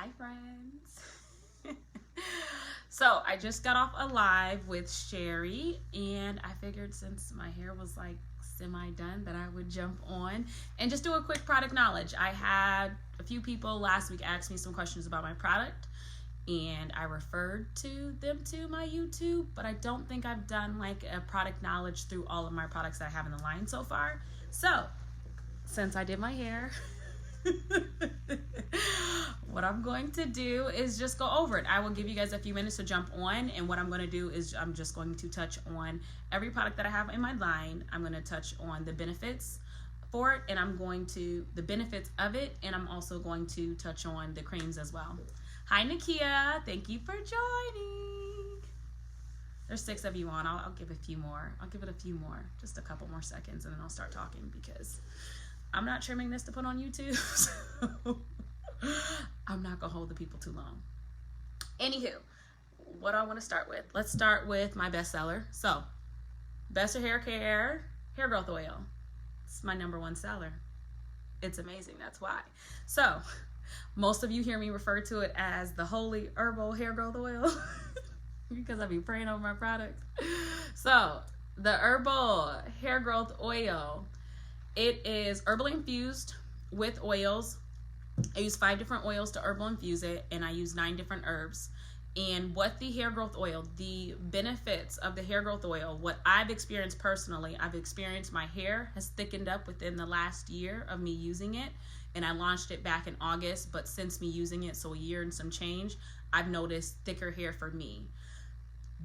Hi friends. So I just got off a live with Sherry, and I figured since my hair was like semi-done that I would jump on and just do a quick product knowledge. I had a few people last week ask me some questions about my product, and I referred to them to my YouTube, but I don't think I've done like a product knowledge through all of my products that I have in the line so far. So since I did my hair, what I'm going to do is just go over it. I will give you guys a few minutes to jump on, and what I'm going to do is I'm just going to touch on every product that I have in my line. I'm going to touch on the benefits for it, and the benefits of it, and I'm also going to touch on the creams as well. Hi Nakia, thank you for joining. There's 6 of you on. I'll give a few more. I'll give it a few more, just a couple more seconds, and then I'll start talking because I'm not trimming this to put on YouTube, so I'm not gonna hold the people too long. Anywho, what do I want to start with? Let's start with my bestseller. So, Besser Hair Care Hair Growth Oil. It's my #1 seller. It's amazing, that's why. So, most of you hear me refer to it as the Holy Herbal Hair Growth Oil because I be praying over my products. So, the Herbal Hair Growth Oil, it is herbally infused with oils. I use 5 different oils to herbal infuse it, and I use 9 different herbs. And what the hair growth oil, the benefits of the hair growth oil, what I've experienced personally, I've experienced my hair has thickened up within the last year of me using it, and I launched it back in August, but since me using it, so a year and some change, I've noticed thicker hair for me.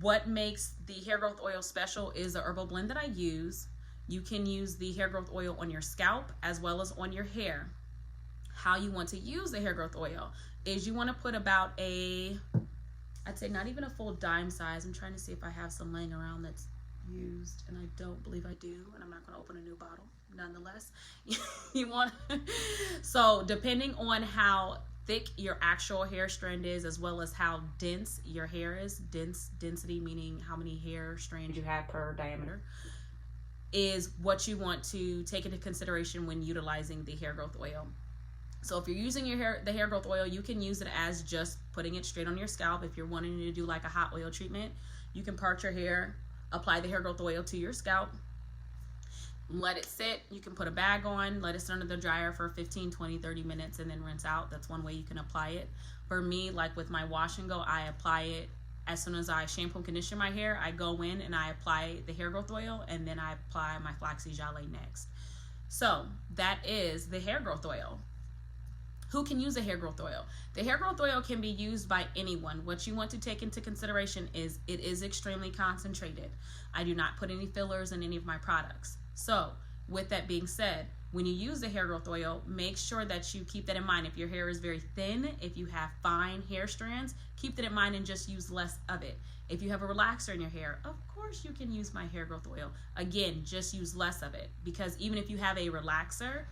What makes the hair growth oil special is the herbal blend that I use. You can use the hair growth oil on your scalp as well as on your hair. How you want to use the hair growth oil is you want to put about I'd say not even a full dime size. I'm trying to see if I have some laying around that's used, and I don't believe I do, and I'm not going to open a new bottle. Nonetheless, you want so depending on how thick your actual hair strand is, as well as how dense your hair is, density meaning how many hair strands you have per diameter, is what you want to take into consideration when utilizing the hair growth oil. So if you're using the hair growth oil, you can use it as just putting it straight on your scalp. If you're wanting to do like a hot oil treatment, you can part your hair, apply the hair growth oil to your scalp, let it sit. You can put a bag on, let it sit under the dryer for 15, 20, 30 minutes, and then rinse out. That's one way you can apply it. For me, like with my wash and go, I apply it as soon as I shampoo and condition my hair. I go in and I apply the hair growth oil, and then I apply my Flexi next. So that is the hair growth oil. Who can use a hair growth oil? The hair growth oil can be used by anyone. What you want to take into consideration is it is extremely concentrated. I do not put any fillers in any of my products. So with that being said, when you use the hair growth oil, make sure that you keep that in mind. If your hair is very thin, if you have fine hair strands, keep that in mind and just use less of it. If you have a relaxer in your hair, of course you can use my hair growth oil. Again, just use less of it, because even if you have a relaxer,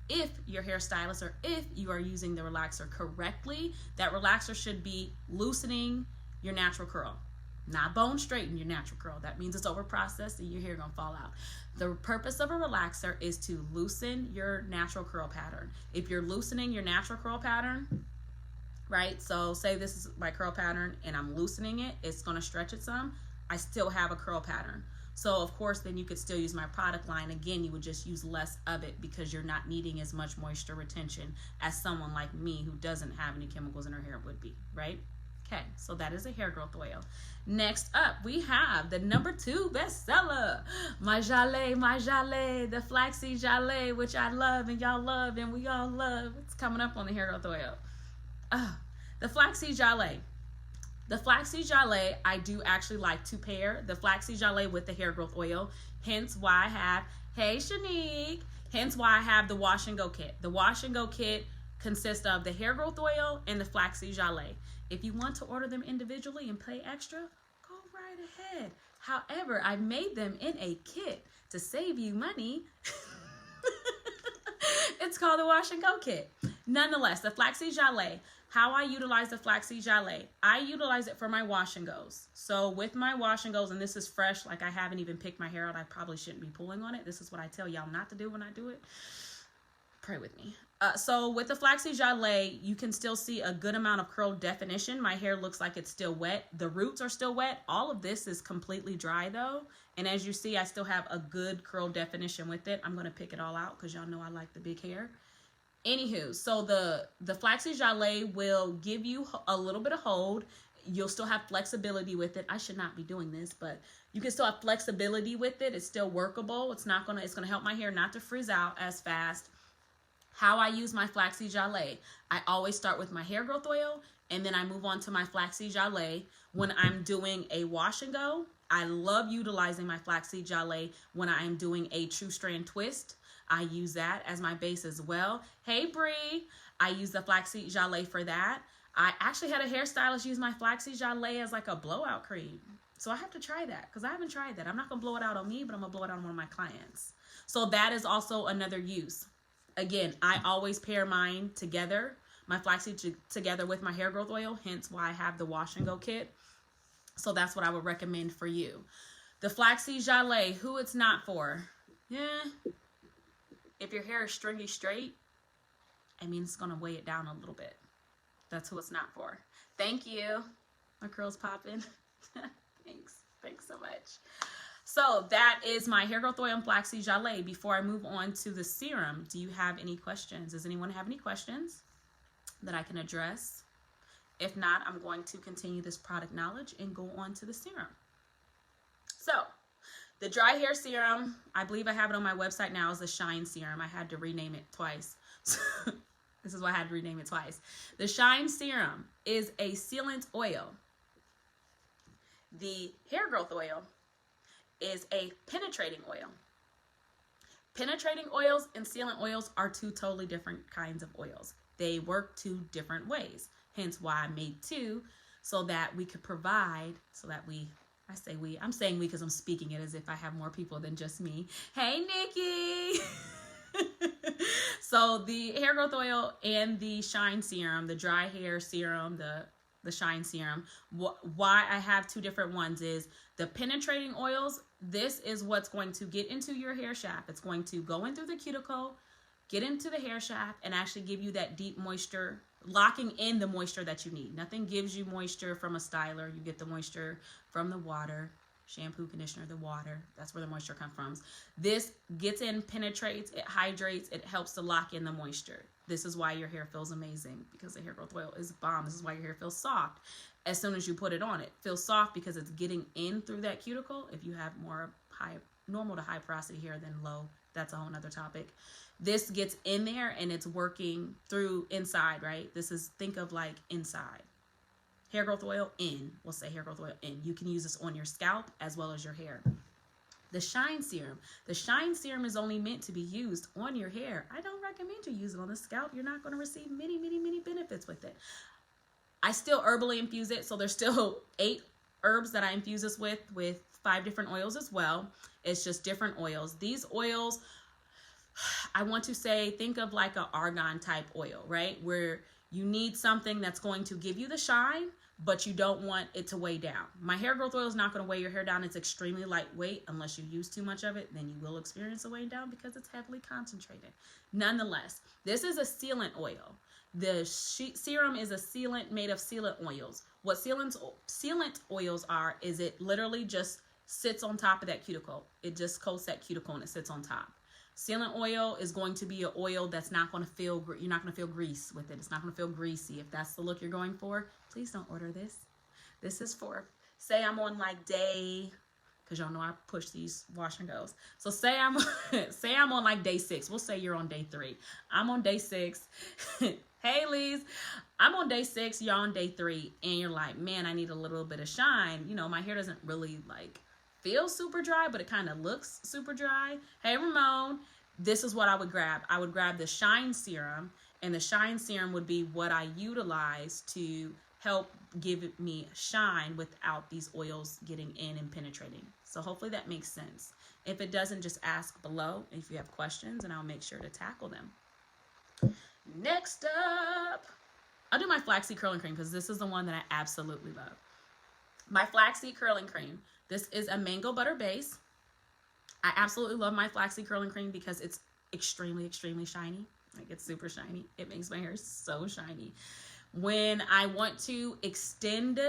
if your hairstylist or if you are using the relaxer correctly, that relaxer should be loosening your natural curl, not bone straighten your natural curl. That means it's over processed and your hair gonna fall out. The purpose of a relaxer is to loosen your natural curl pattern. If you're loosening your natural curl pattern, right? So say this is my curl pattern and I'm loosening it, it's gonna stretch it some. I still have a curl pattern. So of course, then you could still use my product line. Again, you would just use less of it because you're not needing as much moisture retention as someone like me who doesn't have any chemicals in her hair would be, right? Okay, so that is a hair growth oil. Next up, we have the #2 bestseller, my Jalé, the Flexi Jalé, which I love and y'all love and we all love. It's coming up on the hair growth oil. The Flexi Jalé. The Flexi Jalé, I do actually like to pair the Flexi Jalé with the hair growth oil. Hence why I have, hey Shanique, hence why I have the wash and go kit. The wash and go kit consists of the hair growth oil and the Flexi Jalé. If you want to order them individually and pay extra, go right ahead. However, I made them in a kit to save you money. It's called the wash and go kit. Nonetheless, the Flexi Jalé. How I utilize the Flexi Jalé, I utilize it for my wash and goes. So with my wash and goes, and this is fresh, like I haven't even picked my hair out, I probably shouldn't be pulling on it. This is what I tell y'all not to do when I do it. Pray with me. So with the Flexi Gelée, you can still see a good amount of curl definition. My hair looks like it's still wet. The roots are still wet. All of this is completely dry though. And as you see, I still have a good curl definition with it. I'm going to pick it all out because y'all know I like the big hair. Anywho, so the Flexi Gelée will give you a little bit of hold. You'll still have flexibility with it. I should not be doing this, but you can still have flexibility with it. It's still workable. It's going to help my hair not to frizz out as fast. How I use my Flexi Gelée. I always start with my hair growth oil and then I move on to my Flexi Gelée when I'm doing a wash and go. I love utilizing my Flexi Gelée when I'm doing a true strand twist. I use that as my base as well. Hey Bree, I use the Flexi Gelée for that. I actually had a hairstylist use my Flexi Gelée as like a blowout cream. So I have to try that because I haven't tried that. I'm not going to blow it out on me, but I'm going to blow it out on one of my clients. So that is also another use. Again, I always pair mine together, my Flexi together with my hair growth oil, hence why I have the wash and go kit. So that's what I would recommend for you. The Flexi Gelée, who it's not for. Yeah, if your hair is stringy straight, I mean, it's going to weigh it down a little bit. That's who it's not for. Thank you. My curls popping. Thanks so much. So that is my hair growth oil and Flexi Gelée. Before I move on to the serum, do you have any questions? Does anyone have any questions that I can address? If not, I'm going to continue this product knowledge and go on to the serum. So the dry hair serum, I believe I have it on my website now, is the Shine Serum. I had to rename it twice. This is why I had to rename it twice. The Shine Serum is a sealant oil. The hair growth oil is a penetrating oil. Penetrating oils and sealant oils are two totally different kinds of oils. They work two different ways. Hence why I made two, so that we could provide, so that I say we, I'm saying we because I'm speaking it as if I have more people than just me. Hey, Nikki! So the hair growth oil and the Shine Serum, the dry hair serum, the Shine Serum, why I have two different ones is the penetrating oils. This is what's going to get into your hair shaft. It's going to go in through the cuticle, get into the hair shaft, and actually give you that deep moisture, locking in the moisture that you need. Nothing gives you moisture from a styler. You get the moisture from the water, shampoo, conditioner, the water. That's where the moisture comes from. This gets in, penetrates, it hydrates, it helps to lock in the moisture. This is why your hair feels amazing, because the hair growth oil is bomb. This is why your hair feels soft as soon as you put it on. It feels soft because it's getting in through that cuticle. If you have more normal to high porosity hair than low, that's a whole nother topic. This gets in there and it's working through inside, right? This is, think of like inside. Hair growth oil in, we'll say hair growth oil in. You can use this on your scalp as well as your hair. The Shine Serum. The Shine Serum is only meant to be used on your hair. I don't recommend you use it on the scalp. You're not going to receive many benefits with it. I still herbally infuse it, so there's still 8 herbs that I infuse this with 5 different oils as well. It's just different oils. These oils, I want to say, think of like an argan type oil, right? Where you need something that's going to give you the shine, but you don't want it to weigh down. My hair growth oil is not going to weigh your hair down. It's extremely lightweight. Unless you use too much of it, then you will experience a weighing down because it's heavily concentrated. Nonetheless, this is a sealant oil. The serum is a sealant made of sealant oils. What sealant oils are is it literally just sits on top of that cuticle. It just coats that cuticle and it sits on top. Sealant oil is going to be an oil that's not going to feel, you're not going to feel grease with it. It's not going to feel greasy. If that's the look you're going for, please don't order this. This is for, say I'm on like day, because y'all know I push these wash and goes. So say I'm on like day 6. We'll say you're on day 3. I'm on day 6. Hey, Lise, I'm on day 6. You're on day 3. And you're like, man, I need a little bit of shine. You know, my hair doesn't really like feel super dry, but it kind of looks super dry. Hey, Ramon, this is what I would grab. I would grab the Shine Serum, and the Shine Serum would be what I utilize to help give me shine without these oils getting in and penetrating. So hopefully that makes sense. If it doesn't, just ask below if you have questions and I'll make sure to tackle them. Next up, I'll do my Flaxseed Curling Cream because this is the one that I absolutely love. My Flaxseed Curling Cream. This is a mango butter base. I absolutely love my Flaxseed Curling Cream because it's extremely shiny. Like, it's super shiny. It makes my hair so shiny. When I want to extend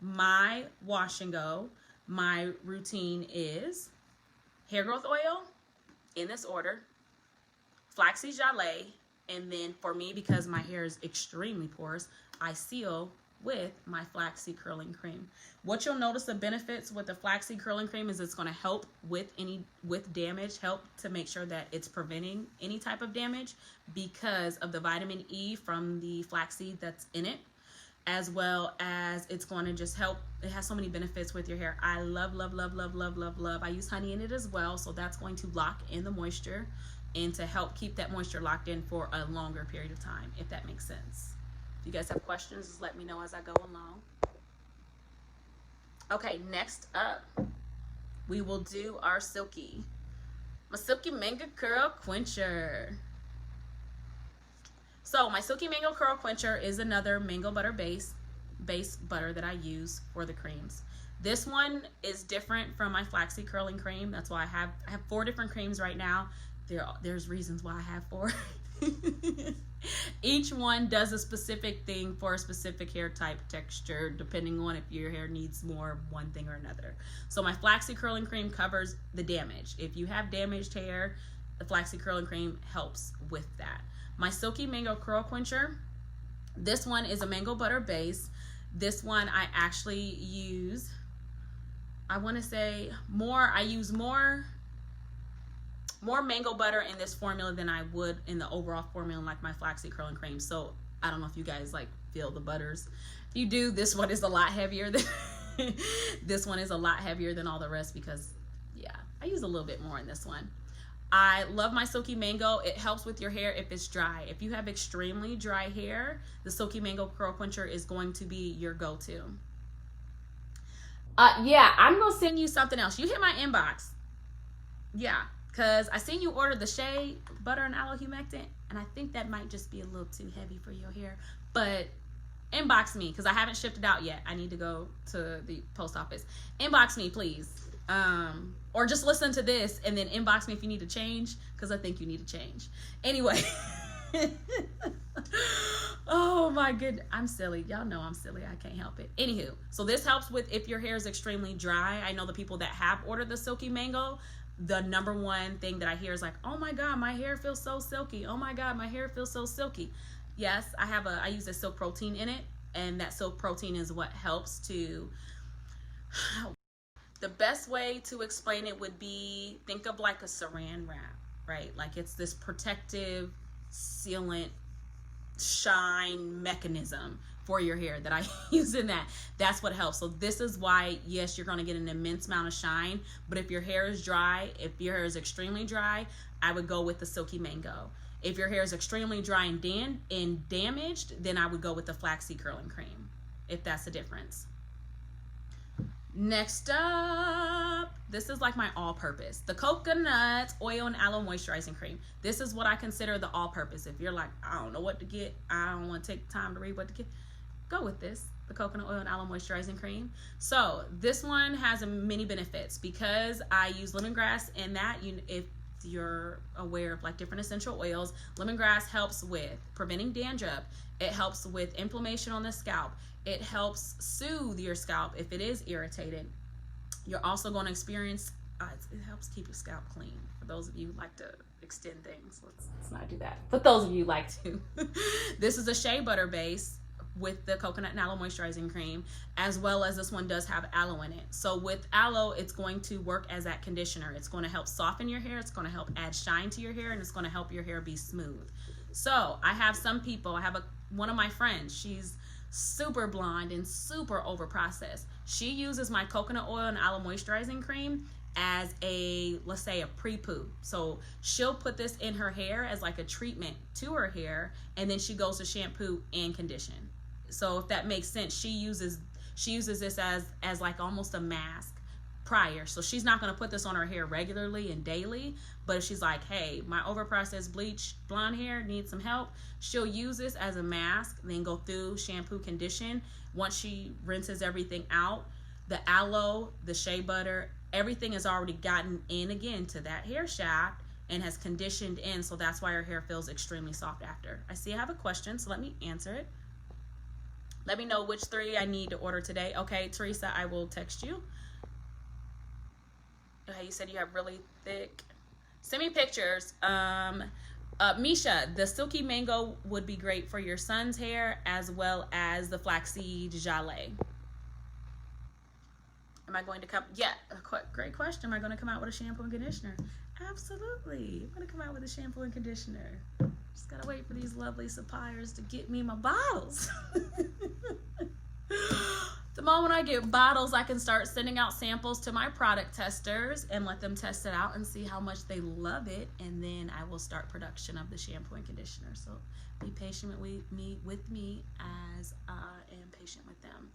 my wash and go, my routine is hair growth oil in this order, Flexi Gelée, and then for me, because my hair is extremely porous, I seal with my Flexi curling cream. What you'll notice the benefits with the Flexi curling cream is it's going to help with damage, help to make sure that it's preventing any type of damage because of the vitamin E from the flaxseed that's in it, as well as it's going to just help. It has so many benefits with your hair. I love, love, love, love, love, love, love. I use honey in it as well, so that's going to lock in the moisture and to help keep that moisture locked in for a longer period of time, if that makes sense. If you guys have questions, just let me know as I go along. Okay, next up, we will do our Silky. My Silky Mango Curl Quencher. So my Silky Mango Curl Quencher is another mango butter base butter that I use for the creams. This one is different from my Flexi curling cream. That's why I have 4 different creams right now. There's reasons why I have 4. Each one does a specific thing for a specific hair type, texture, depending on if your hair needs more one thing or another. So my Flexi curling cream covers the damage. If you have damaged hair, the Flexi curling cream helps with that. My Silky Mango Curl Quencher, this one is a mango butter base. This one I actually use, I want to say I use more mango butter in this formula than I would in the overall formula like my Flexi curling cream. So I don't know if you guys like feel the butters. If you do, this one is a lot heavier than this one is a lot heavier than all the rest because yeah, I use a little bit more in this one. I love my Silky Mango. It helps with your hair if it's dry. If you have extremely dry hair, the Silky Mango Curl Quencher is going to be your go-to. Yeah, I'm gonna send you something else. You hit my inbox. Yeah. Because I seen you order the Shea butter and aloe humectant, and I think that might just be a little too heavy for your hair. But inbox me, because I haven't shipped it out yet. I need to go to the post office. Inbox me, please. Or just listen to this and then inbox me if you need to change, because I think you need to change. Anyway. Oh my goodness. I'm silly. Y'all know I'm silly. I can't help it. Anywho, so this helps with if your hair is extremely dry. I know the people that have ordered the Silky Mango, the number one thing that I hear is like, oh my God, my hair feels so silky. Oh my God, my hair feels so silky. Yes, I use a silk protein in it, and that silk protein is what helps to, the best way to explain it would be, think of like a saran wrap, right? Like it's this protective sealant shine mechanism for your hair that I use in that. That's what helps. So this is why, yes, you're going to get an immense amount of shine, but if your hair is dry, if your hair is extremely dry, I would go with the Silky Mango. If your hair is extremely dry and damaged, then I would go with the Flexi curling cream, if that's the difference. Next up, this is like my all-purpose, the coconut oil and aloe moisturizing cream. This is what I consider the all-purpose. If you're like, I don't know what to get, I don't want to take time to read what to get, go with this, the coconut oil and aloe moisturizing cream. So this one has many benefits because I use lemongrass in that. If you're aware of like different essential oils, lemongrass helps with preventing dandruff. It helps with inflammation on the scalp. It helps soothe your scalp if it is irritated. You're also going to experience, it helps keep your scalp clean. For those of you who like to extend things, let's not do that. For those of you who like to. This is a shea butter base with the coconut and aloe moisturizing cream, as well as this one does have aloe in it. So with aloe, it's going to work as that conditioner. It's going to help soften your hair. It's going to help add shine to your hair, and it's going to help your hair be smooth. So I have some people, one of my friends, she's super blonde and super over processed. She uses my coconut oil and aloe moisturizing cream as let's say a pre-poo. So she'll put this in her hair as like a treatment to her hair, and then she goes to shampoo and condition. So if that makes sense, she uses this as like almost a mask prior. So she's not going to put this on her hair regularly and daily, but if she's like, hey, my overprocessed bleached blonde hair needs some help, she'll use this as a mask, then go through shampoo, condition. Once she rinses everything out, the aloe, the shea butter, everything has already gotten in again to that hair shaft. and has conditioned in, so that's why her hair feels extremely soft after. I see I have a question, so let me answer it. Let me know which 3 I need to order today. Okay, Teresa, I will text you. Okay, you said you have really thick. Send me pictures. Misha, the Silky Mango would be great for your son's hair, as well as the Flaxseed Gelée. Am I going to come? Yeah, great question. Am I going to come out with a shampoo and conditioner? Absolutely. I'm going to come out with a shampoo and conditioner. Just got to wait for these lovely suppliers to get me my bottles. The moment I get bottles, I can start sending out samples to my product testers and let them test it out and see how much they love it. And then I will start production of the shampoo and conditioner. So be patient with me as I am patient with them.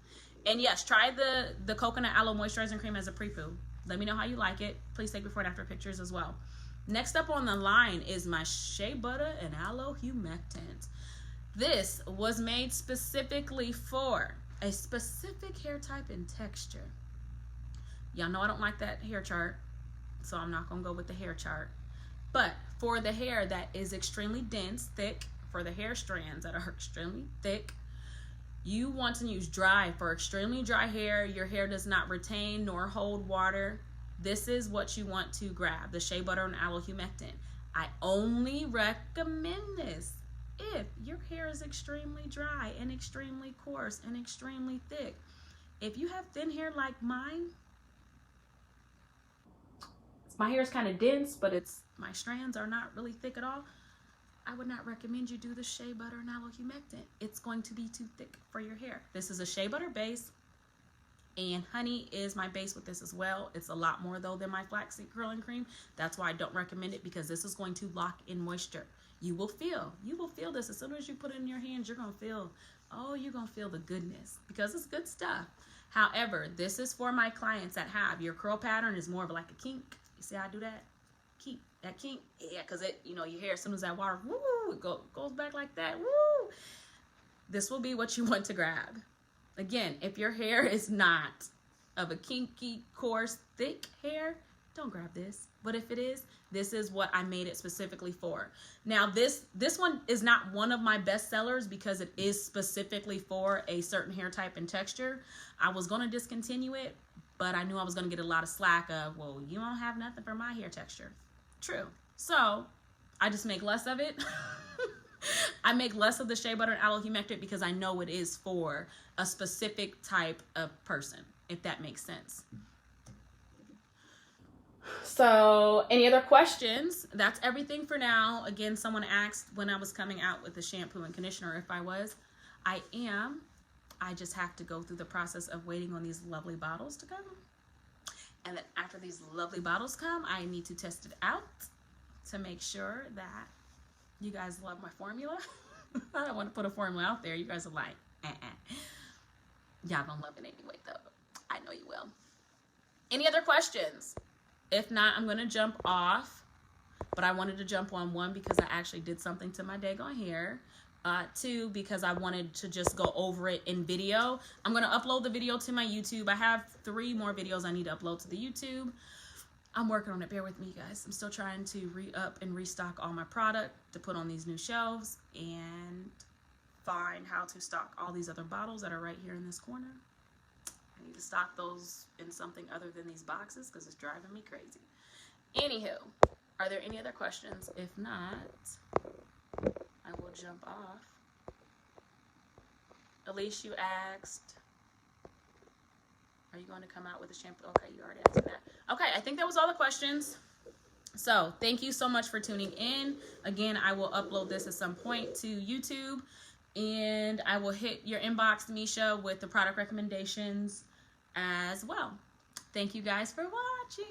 And yes, try the coconut aloe moisturizing cream as a pre-poo. Let me know how you like it. Please take before and after pictures as well. Next up on the line is my Shea Butter and Aloe Humectant. This was made specifically for a specific hair type and texture. Y'all know I don't like that hair chart, so I'm not gonna go with the hair chart. But for the hair that is extremely dense, thick, for the hair strands that are extremely thick, you want to use dry. For extremely dry hair, your hair does not retain nor hold water. This is what you want to grab, the Shea Butter and Aloe Humectant. I only recommend this if your hair is extremely dry and extremely coarse and extremely thick. If you have thin hair like mine, my hair is kind of dense, but my strands are not really thick at all, I would not recommend you do the Shea Butter and Aloe Humectant. It's going to be too thick for your hair. This is a Shea Butter base, and honey is my base with this as well. It's a lot more though than my flaxseed curling cream. That's why I don't recommend it, because this is going to lock in moisture. You will feel this as soon as you put it in your hands. You're gonna feel, you're gonna feel the goodness, because it's good stuff. However, this is for my clients that have your curl pattern is more of like a kink. You see how I do that? Keep that kink, yeah, because it, your hair, as soon as that water, woo, it goes back like that, woo. This will be what you want to grab. Again, if your hair is not of a kinky, coarse, thick hair, don't grab this. But if it is, this is what I made it specifically for. Now, this one is not one of my best sellers because it is specifically for a certain hair type and texture. I was going to discontinue it, but I knew I was going to get a lot of slack of, well, you don't have nothing for my hair texture. True. So I just make less of it. I make less of the Shea Butter and Aloe Humectant because I know it is for a specific type of person, if that makes sense. So any other questions? That's everything for now. Again, someone asked when I was coming out with the shampoo and conditioner. If I was, I am. I just have to go through the process of waiting on these lovely bottles to come. And then after these lovely bottles come, I need to test it out to make sure that you guys love my formula. I don't want to put a formula out there. You guys are like, Y'all gonna love it anyway, though. I know you will. Any other questions? If not, I'm gonna jump off. But I wanted to jump on, 1, because I actually did something to my daggone hair. 2, because I wanted to just go over it in video. I'm gonna upload the video to my YouTube. I have 3 more videos I need to upload to the YouTube. I'm working on it. Bear with me, guys. I'm still trying to re-up and restock all my product to put on these new shelves and find how to stock all these other bottles that are right here in this corner. I need to stock those in something other than these boxes because it's driving me crazy. Anywho, are there any other questions? If not, I will jump off. Elise, you asked, are you going to come out with a shampoo? Okay, you already answered that. Okay, I think that was all the questions. So thank you so much for tuning in. Again, I will upload this at some point to YouTube, and I will hit your inbox, Misha, with the product recommendations as well. Thank you guys for watching.